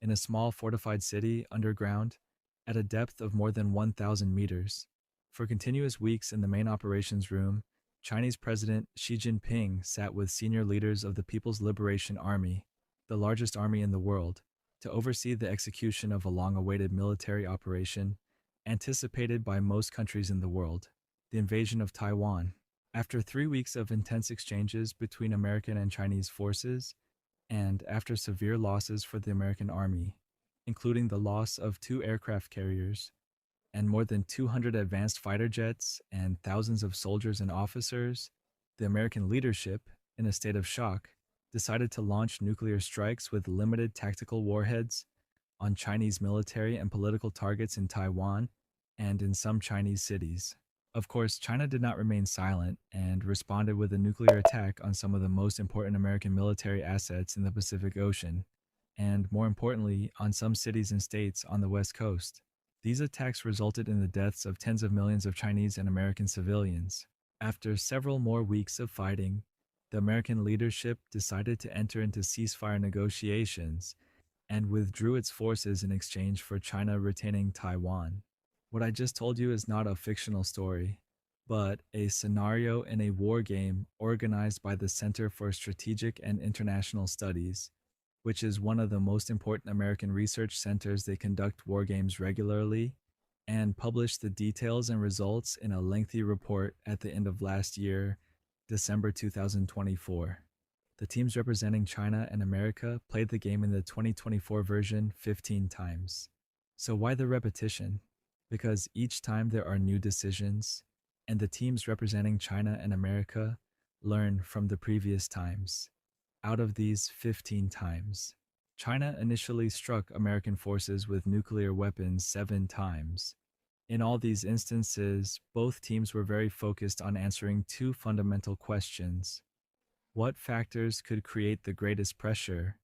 in a small fortified city underground at a depth of more than 1,000 meters. For continuous weeks in the main operations room, Chinese President Xi Jinping sat with senior leaders of the People's Liberation Army, the largest army in the world, to oversee the execution of a long awaited military operation anticipated by most countries in the world, the invasion of Taiwan. After 3 weeks of intense exchanges between American and Chinese forces, and after severe losses for the American Army, including the loss of two aircraft carriers and more than 200 advanced fighter jets and thousands of soldiers and officers, the American leadership, in a state of shock, decided to launch nuclear strikes with limited tactical warheads on Chinese military and political targets in Taiwan and in some Chinese cities. Of course, China did not remain silent and responded with a nuclear attack on some of the most important American military assets in the Pacific Ocean, and more importantly, on some cities and states on the West Coast. These attacks resulted in the deaths of tens of millions of Chinese and American civilians. After several more weeks of fighting, the American leadership decided to enter into ceasefire negotiations and withdrew its forces in exchange for China retaining Taiwan. What I just told you is not a fictional story, but a scenario in a war game organized by the Center for Strategic and International Studies, which is one of the most important American research centers. They conduct war games regularly and publish the details and results in a lengthy report at the end of last year, December 2024. The teams representing China and America played the game in the 2024 version 15 times. So why the repetition? Because each time there are new decisions, and the teams representing China and America learn from the previous times. Out of these 15 times, China initially struck American forces with nuclear weapons 7 times. In all these instances, both teams were very focused on answering two fundamental questions. What factors could create the greatest pressure,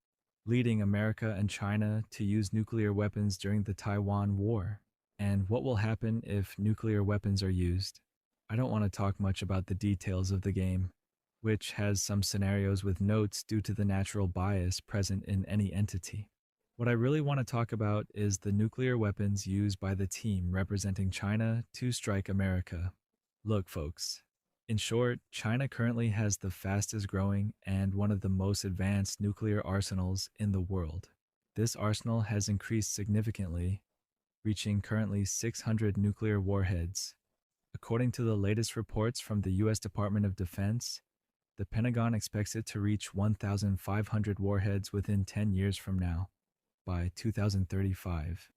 leading America and China to use nuclear weapons during the Taiwan War? And what will happen if nuclear weapons are used? I don't want to talk much about the details of the game, which has some scenarios with notes due to the natural bias present in any entity. What I really want to talk about is the nuclear weapons used by the team representing China to strike America. Look, folks, in short, China currently has the fastest growing and one of the most advanced nuclear arsenals in the world. This arsenal has increased significantly, reaching currently 600 nuclear warheads. According to the latest reports from the US Department of Defense, the Pentagon expects it to reach 1,500 warheads within 10 years from now, by 2035.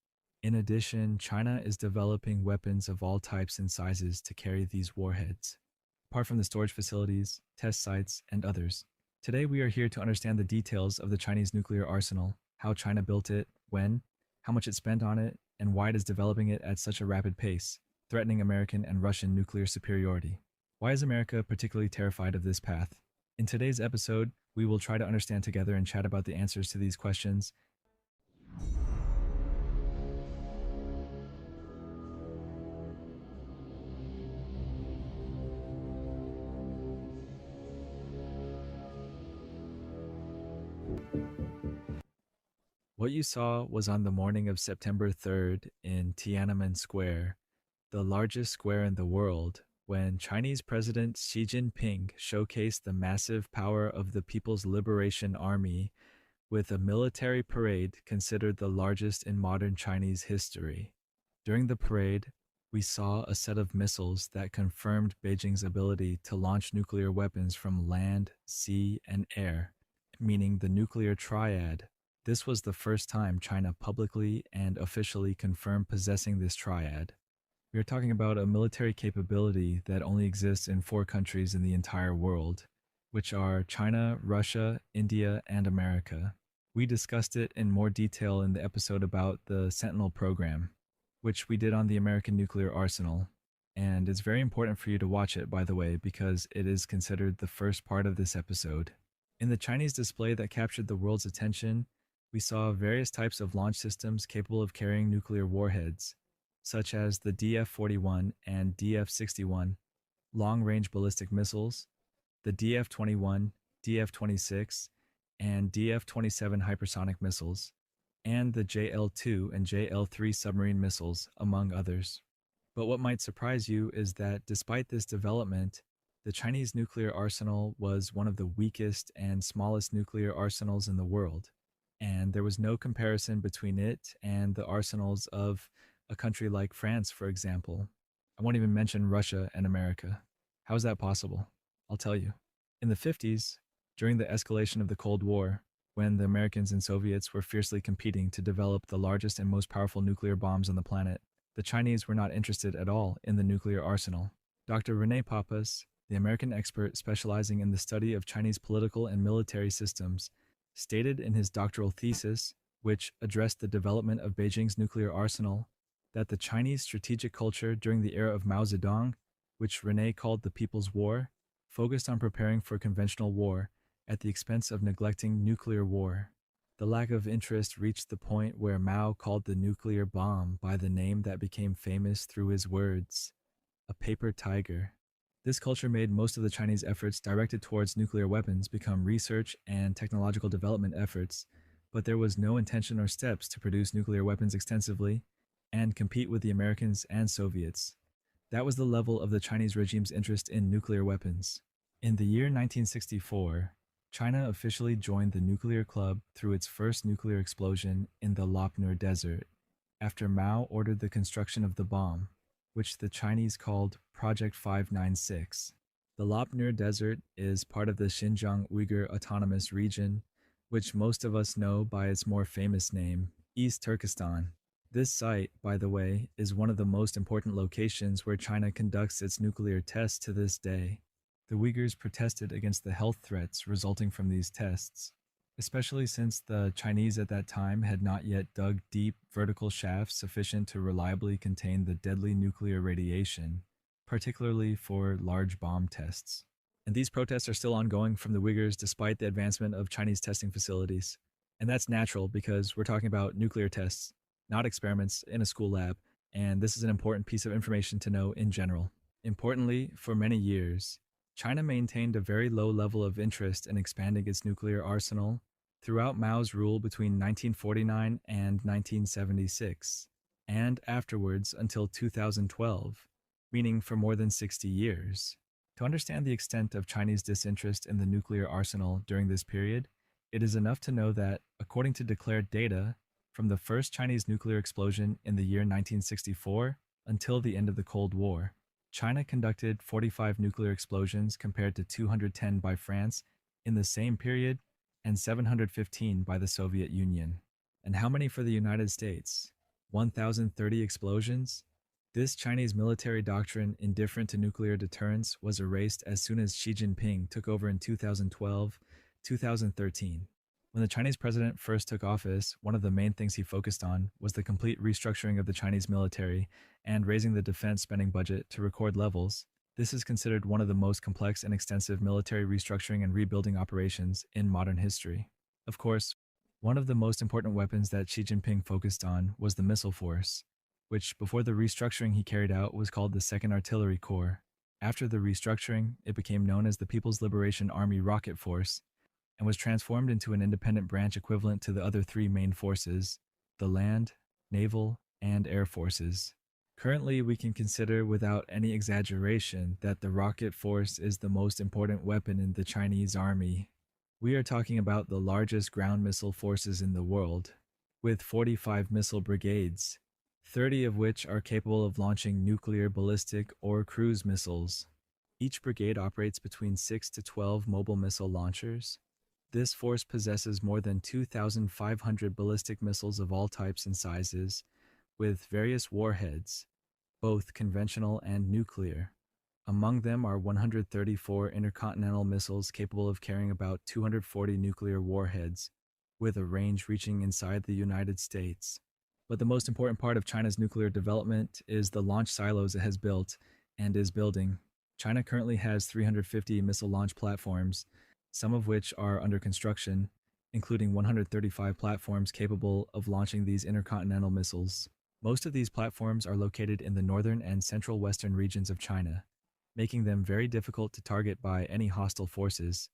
In addition, China is developing weapons of all types and sizes to carry these warheads, apart from the storage facilities, test sites, and others. Today we are here to understand the details of the Chinese nuclear arsenal, how China built it, when, how much it spent on it, and why it is developing it at such a rapid pace, threatening American and Russian nuclear superiority. Why is America particularly terrified of this path? In today's episode, we will try to understand together and chat about the answers to these questions. What you saw was on the morning of September 3rd in Tiananmen Square, the largest square in the world, when Chinese President Xi Jinping showcased the massive power of the People's Liberation Army with a military parade considered the largest in modern Chinese history. During the parade, we saw a set of missiles that confirmed Beijing's ability to launch nuclear weapons from land, sea, and air, meaning the nuclear triad. This was the first time China publicly and officially confirmed possessing this triad. We are talking about a military capability that only exists in 4 countries in the entire world, which are China, Russia, India, and America. We discussed it in more detail in the episode about the Sentinel program, which we did on the American nuclear arsenal. And it's very important for you to watch it, by the way, because it is considered the first part of this episode. In the Chinese display that captured the world's attention, we saw various types of launch systems capable of carrying nuclear warheads, such as the DF-41 and DF-61 long-range ballistic missiles, the DF-21, DF-26, and DF-27 hypersonic missiles, and the JL-2 and JL-3 submarine missiles, among others. But what might surprise you is that despite this development, the Chinese nuclear arsenal was one of the weakest and smallest nuclear arsenals in the world, and there was no comparison between it and the arsenals of a country like France, for example. I won't even mention Russia and America. How is that possible? I'll tell you. In the 50s, during the escalation of the Cold War, when the Americans and Soviets were fiercely competing to develop the largest and most powerful nuclear bombs on the planet, the Chinese were not interested at all in the nuclear arsenal. Dr. Rene Papas, the American expert specializing in the study of Chinese political and military systems, stated in his doctoral thesis, which addressed the development of Beijing's nuclear arsenal, that the Chinese strategic culture during the era of Mao Zedong, which Rene called the People's War, focused on preparing for conventional war at the expense of neglecting nuclear war. The lack of interest reached the point where Mao called the nuclear bomb by the name that became famous through his words, a paper tiger. This culture made most of the Chinese efforts directed towards nuclear weapons become research and technological development efforts, but there was no intention or steps to produce nuclear weapons extensively and compete with the Americans and Soviets. That was the level of the Chinese regime's interest in nuclear weapons. In the year 1964, China officially joined the nuclear club through its first nuclear explosion in the Lopnur Desert, after Mao ordered the construction of the bomb, which the Chinese called Project 596. The Lopnur Desert is part of the Xinjiang Uyghur Autonomous Region, which most of us know by its more famous name, East Turkestan. This site, by the way, is one of the most important locations where China conducts its nuclear tests to this day. The Uyghurs protested against the health threats resulting from these tests, especially since the Chinese at that time had not yet dug deep vertical shafts sufficient to reliably contain the deadly nuclear radiation, particularly for large bomb tests. And these protests are still ongoing from the Uyghurs despite the advancement of Chinese testing facilities. And that's natural because we're talking about nuclear tests, not experiments in a school lab, and this is an important piece of information to know in general. Importantly, for many years, China maintained a very low level of interest in expanding its nuclear arsenal throughout Mao's rule between 1949 and 1976, and afterwards until 2012, meaning for more than 60 years. To understand the extent of Chinese disinterest in the nuclear arsenal during this period, it is enough to know that, according to declared data, from the first Chinese nuclear explosion in the year 1964 until the end of the Cold War, China conducted 45 nuclear explosions compared to 210 by France in the same period and 715 by the Soviet Union. And how many for the United States? 1,030 explosions? This Chinese military doctrine indifferent to nuclear deterrence was erased as soon as Xi Jinping took over in 2012-2013. When the Chinese president first took office, one of the main things he focused on was the complete restructuring of the Chinese military and raising the defense spending budget to record levels. This is considered one of the most complex and extensive military restructuring and rebuilding operations in modern history. Of course, one of the most important weapons that Xi Jinping focused on was the missile force, which before the restructuring he carried out was called the 2nd Artillery Corps. After the restructuring, it became known as the People's Liberation Army Rocket Force, and was transformed into an independent branch equivalent to the other three main forces, the land, naval, and air forces. Currently, we can consider without any exaggeration that the rocket force is the most important weapon in the Chinese army. We are talking about the largest ground missile forces in the world, with 45 missile brigades, 30 of which are capable of launching nuclear, ballistic, or cruise missiles. Each brigade operates between 6 to 12 mobile missile launchers. This force possesses more than 2,500 ballistic missiles of all types and sizes, with various warheads, both conventional and nuclear. Among them are 134 intercontinental missiles capable of carrying about 240 nuclear warheads, with a range reaching inside the United States. But the most important part of China's nuclear development is the launch silos it has built and is building. China currently has 350 missile launch platforms, some of which are under construction, including 135 platforms capable of launching these intercontinental missiles. Most of these platforms are located in the northern and central western regions of China, making them very difficult to target by any hostile forces.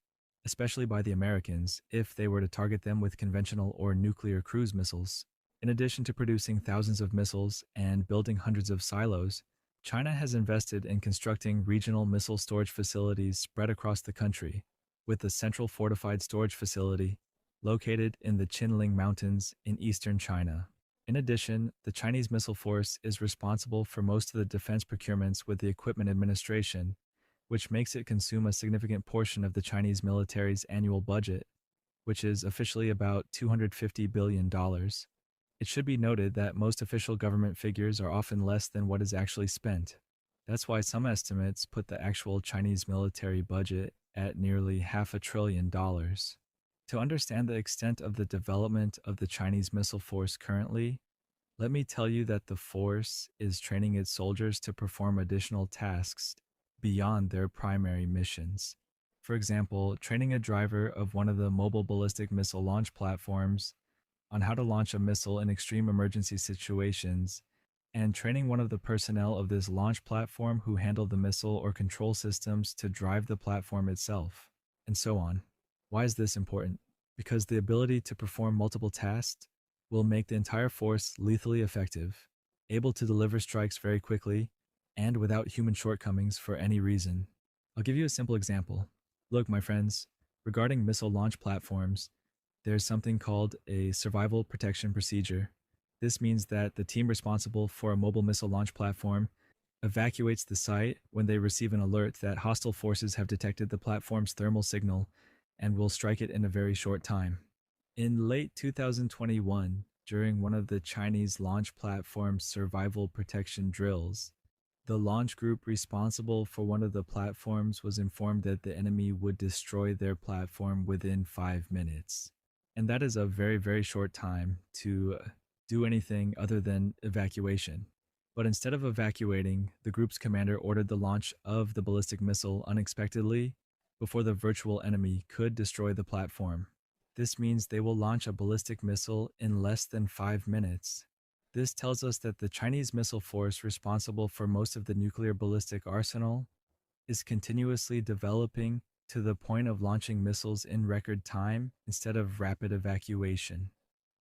especially by the Americans if they were to target them with conventional or nuclear cruise missiles. In addition to producing thousands of missiles and building hundreds of silos, China has invested in constructing regional missile storage facilities spread across the country, with the central fortified storage facility located in the Qinling Mountains in eastern China. In addition, the Chinese Missile Force is responsible for most of the defense procurements with the Equipment Administration, which makes it consume a significant portion of the Chinese military's annual budget, which is officially about $250 billion. It should be noted that most official government figures are often less than what is actually spent. That's why some estimates put the actual Chinese military budget at nearly $500 billion. To understand the extent of the development of the Chinese missile force currently, let me tell you that the force is training its soldiers to perform additional tasks beyond their primary missions. For example, training a driver of one of the mobile ballistic missile launch platforms on how to launch a missile in extreme emergency situations, and training one of the personnel of this launch platform who handle the missile or control systems to drive the platform itself, and so on. Why is this important? Because the ability to perform multiple tasks will make the entire force lethally effective, able to deliver strikes very quickly, and without human shortcomings for any reason. I'll give you a simple example. Look, my friends, regarding missile launch platforms, there's something called a survival protection procedure. This means that the team responsible for a mobile missile launch platform evacuates the site when they receive an alert that hostile forces have detected the platform's thermal signal and will strike it in a very short time. In late 2021, during one of the Chinese launch platform's survival protection drills, the launch group responsible for one of the platforms was informed that the enemy would destroy their platform within 5 minutes. And that is a very, very short time to do anything other than evacuation. But instead of evacuating, the group's commander ordered the launch of the ballistic missile unexpectedly before the virtual enemy could destroy the platform. This means they will launch a ballistic missile in less than 5 minutes. This tells us that the Chinese missile force responsible for most of the nuclear ballistic arsenal is continuously developing to the point of launching missiles in record time instead of rapid evacuation.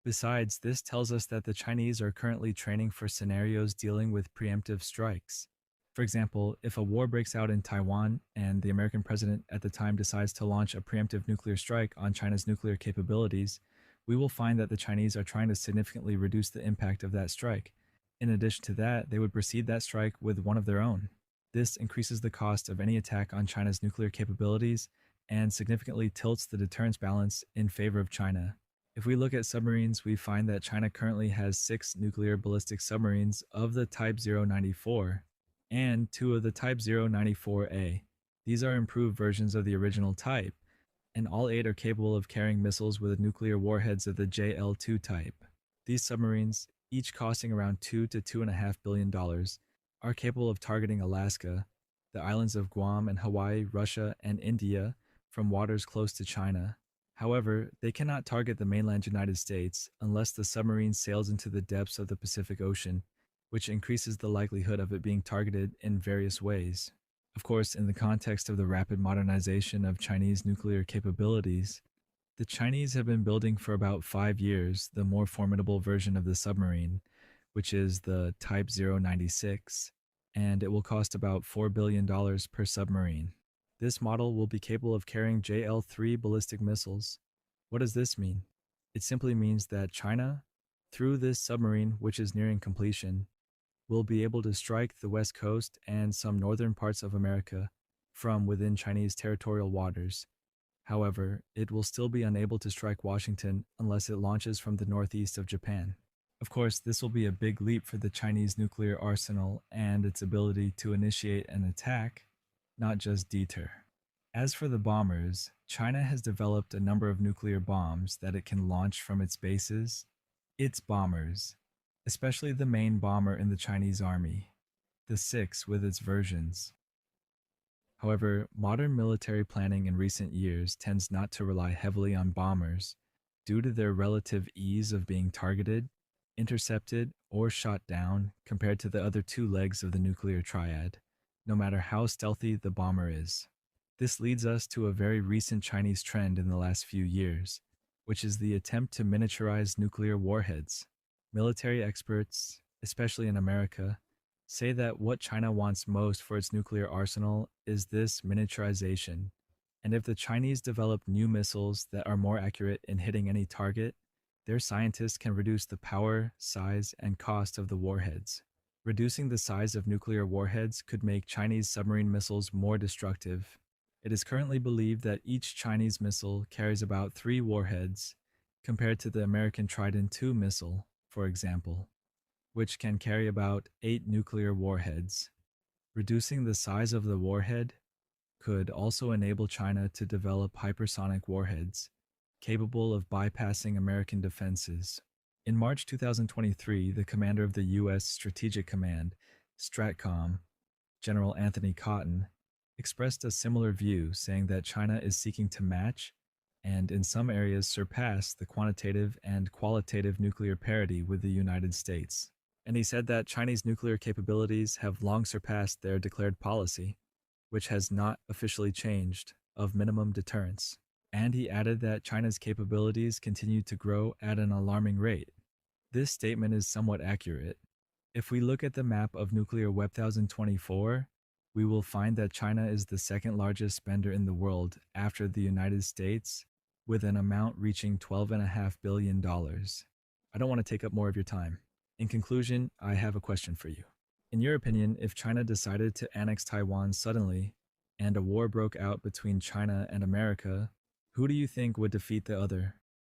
Besides, this tells us that the Chinese are currently training for scenarios dealing with preemptive strikes. For example, if a war breaks out in Taiwan and the American president at the time decides to launch a preemptive nuclear strike on China's nuclear capabilities, we will find that the Chinese are trying to significantly reduce the impact of that strike. In addition to that, they would precede that strike with one of their own. This increases the cost of any attack on China's nuclear capabilities and significantly tilts the deterrence balance in favor of China. If we look at submarines, we find that China currently has 6 nuclear ballistic submarines of the Type 094 and 2 of the Type 094A. These are improved versions of the original type, and all 8 are capable of carrying missiles with nuclear warheads of the JL-2 type. These submarines, each costing around $2 to $2.5 billion, are capable of targeting Alaska, the islands of Guam and Hawaii, Russia, and India from waters close to China. However, they cannot target the mainland United States unless the submarine sails into the depths of the Pacific Ocean, which increases the likelihood of it being targeted in various ways. Of course, in the context of the rapid modernization of Chinese nuclear capabilities, the Chinese have been building for about 5 years the more formidable version of the submarine, which is the Type 096, and it will cost about $4 billion per submarine. This model will be capable of carrying JL-3 ballistic missiles. What does this mean? It simply means that China, through this submarine which is nearing completion, will be able to strike the west coast and some northern parts of America from within Chinese territorial waters. However, it will still be unable to strike Washington unless it launches from the northeast of Japan. Of course, this will be a big leap for the Chinese nuclear arsenal and its ability to initiate an attack, not just deter. As for the bombers, China has developed a number of nuclear bombs that it can launch from its bases. Its bombers, especially the main bomber in the Chinese army, the 6 with its versions. However, modern military planning in recent years tends not to rely heavily on bombers due to their relative ease of being targeted, intercepted, or shot down compared to the other 2 legs of the nuclear triad, no matter how stealthy the bomber is. This leads us to a very recent Chinese trend in the last few years, which is the attempt to miniaturize nuclear warheads. Military experts, especially in America, say that what China wants most for its nuclear arsenal is this miniaturization. And if the Chinese develop new missiles that are more accurate in hitting any target, their scientists can reduce the power, size, and cost of the warheads. Reducing the size of nuclear warheads could make Chinese submarine missiles more destructive. It is currently believed that each Chinese missile carries about 3 warheads, compared to the American Trident II missile, for example, which can carry about 8 nuclear warheads. Reducing the size of the warhead could also enable China to develop hypersonic warheads, capable of bypassing American defenses. In March 2023, the commander of the U.S. Strategic Command, STRATCOM, General Anthony Cotton, expressed a similar view, saying that China is seeking to match and, in some areas, surpass the quantitative and qualitative nuclear parity with the United States. And he said that Chinese nuclear capabilities have long surpassed their declared policy, which has not officially changed, of minimum deterrence. And he added that China's capabilities continue to grow at an alarming rate. This statement is somewhat accurate. If we look at the map of nuclear Web 2024, we will find that China is the second largest spender in the world after the United States, with an amount reaching $12.5 billion. I don't want to take up more of your time. In conclusion, I have a question for you. In your opinion, if China decided to annex Taiwan suddenly and a war broke out between China and America, who do you think would defeat the other?